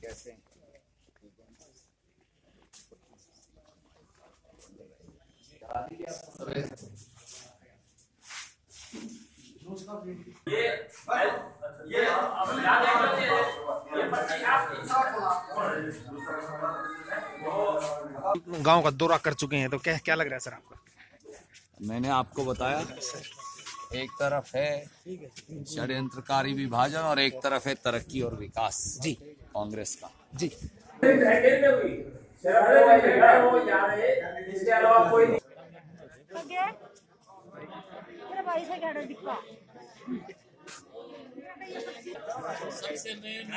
कैसे गांव का दौरा कर चुके हैं, तो क्या क्या लग रहा है सर आपको? मैंने आपको बताया, एक तरफ है षड्यंत्रकारी विभाजन और एक तरफ है तरक्की और विकास जी कांग्रेस का। जी सबसे मेन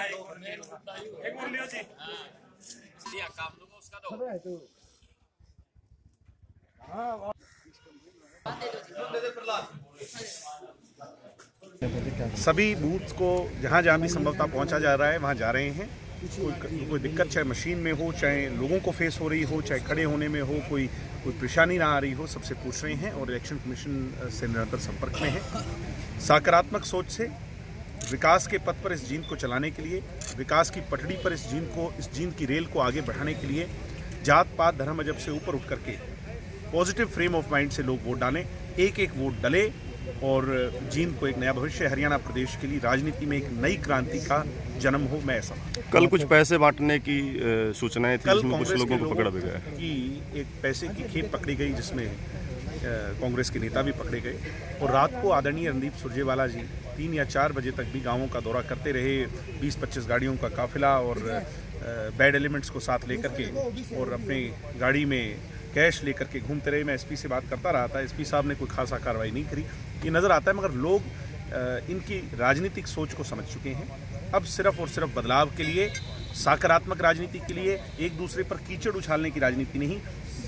काम लोगों उसका तो सभी बूथ को जहाँ जहाँ भी संभवतः पहुँचा जा रहा है वहाँ जा रहे हैं। कोई दिक्कत चाहे मशीन में हो, चाहे लोगों को फेस हो रही हो, चाहे खड़े होने में हो, कोई परेशानी ना आ रही हो, सबसे पूछ रहे हैं और इलेक्शन कमीशन से निरंतर संपर्क में है। सकारात्मक सोच से विकास के पथ पर इस जींद को चलाने के लिए, विकास की पटड़ी पर इस जींद की रेल को आगे बढ़ाने के लिए जात पात धर्म मजहब से ऊपर उठ करके पॉजिटिव फ्रेम ऑफ माइंड से लोग वोट डालें, एक एक वोट डले और जींद को एक नया भविष्य, हरियाणा प्रदेश के लिए राजनीति में एक नई क्रांति का जन्म हो। मैं ऐसा कल कुछ पैसे बांटने की सूचनाएं थी, कल जिसमें कुछ लोगों को पकड़ा भी गया कि एक पैसे की खेप पकड़ी गई, जिसमें कांग्रेस के नेता भी पकड़े गए और रात को आदरणीय रणदीप सुरजेवाला जी 3 या 4 बजे तक भी गांवों का दौरा करते रहे। 20-25 गाड़ियों का काफिला और बैड एलिमेंट्स को साथ लेकर के और अपनी गाड़ी में कैश लेकर के घूमते रहे। मैं एसपी से बात करता रहा था, एसपी साहब ने कोई खासा कार्रवाई नहीं करी, ये नज़र आता है। मगर लोग इनकी राजनीतिक सोच को समझ चुके हैं। अब सिर्फ और सिर्फ बदलाव के लिए, सकारात्मक राजनीति के लिए, एक दूसरे पर कीचड़ उछालने की राजनीति नहीं,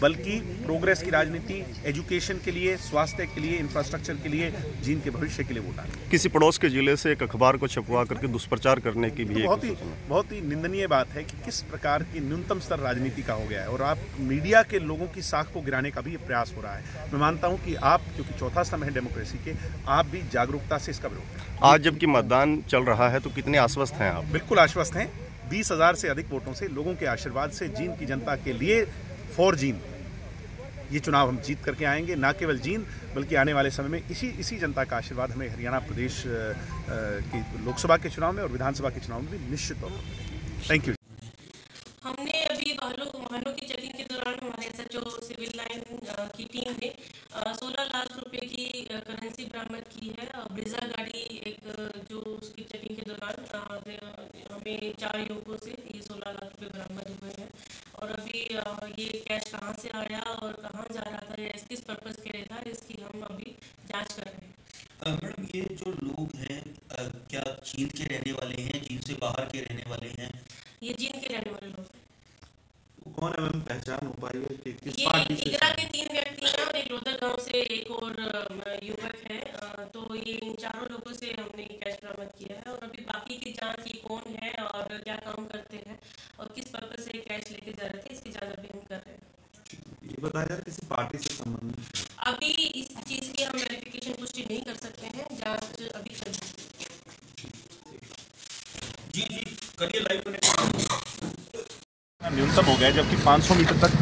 बल्कि प्रोग्रेस की राजनीति, एजुकेशन के लिए, स्वास्थ्य के लिए, इंफ्रास्ट्रक्चर के लिए, जींद के भविष्य के लिए वोट डालें। किसी पड़ोस के जिले से एक अखबार को छपवा करके दुष्प्रचार करने की भी बहुत ही निंदनीय बात है कि किस प्रकार की न्यूनतम स्तर राजनीति का हो गया है और आप मीडिया के लोगों की साख को गिराने का भी प्रयास हो रहा है। मैं मानता हूं कि आप, क्योंकि चौथा स्तंभ है डेमोक्रेसी के, आप भी जागरूकता से इसका विरोध करें। आज जबकि मतदान चल रहा है तो कितने आश्वस्त हैं आप? बिल्कुल आश्वस्त हैं। 20,000 से अधिक वोटों से, लोगों के आशीर्वाद से जींद की जनता के लिए, फॉर जींद ये चुनाव हम जीत करके आएंगे। ना केवल जींद बल्कि आने वाले समय में इसी जनता का आशीर्वाद हमें हरियाणा प्रदेश की लोकसभा के चुनाव में और विधानसभा के चुनाव में भी निश्चित तौर पर। Thank you. हमने अभी वाहनों की चेकिंग के दौरान हमारे एसएचओ सिविल लाइन की टीम ने 16 लाख रुपए की करेंसी बरामद की है। ब्रिजा गाड़ी एक जो उसकी चेकिंग के दौरान हमें 4 युवकों से ये 16 लाख रुपए बरामद हुए हैं। और अभी ये कैश कहाँ से आया और कहाँ जा रहा था या किस पर्पज़ के लिए था, इसकी हम अभी जांच कर रहे हैं। मैडम, ये जो लोग हैं क्या जींद के रहने वाले हैं, जींद से बाहर के रहने वाले हैं? ये जींद के रहने वाले लोग हैं। कौन है मैम, पहचान हो पाई है कि किस ये पार्टी से? इगरा के 3 व्यक्ति हैं और एक लोधर गांव से एक और युवक है। तो ये इन चारों लोगों से हमने कैश बरामद किया है और अभी बाकी की जांच, ये कौन है और क्या काम करते हैं और किस पर्पज से कैश लेके जा रहे थे, इसकी जांच अभी हम कर रहे हैं। ये बताया जाए किसी पार्टी से संबंधित? अभी इस चीज़ की हम वेरिफिकेशन पुष्टि नहीं कर सकते हैं, जांच अभी चल रही है। जी करिए लाइव कनेक्ट। न्यूनतम हो गया, जबकि 500 मीटर तक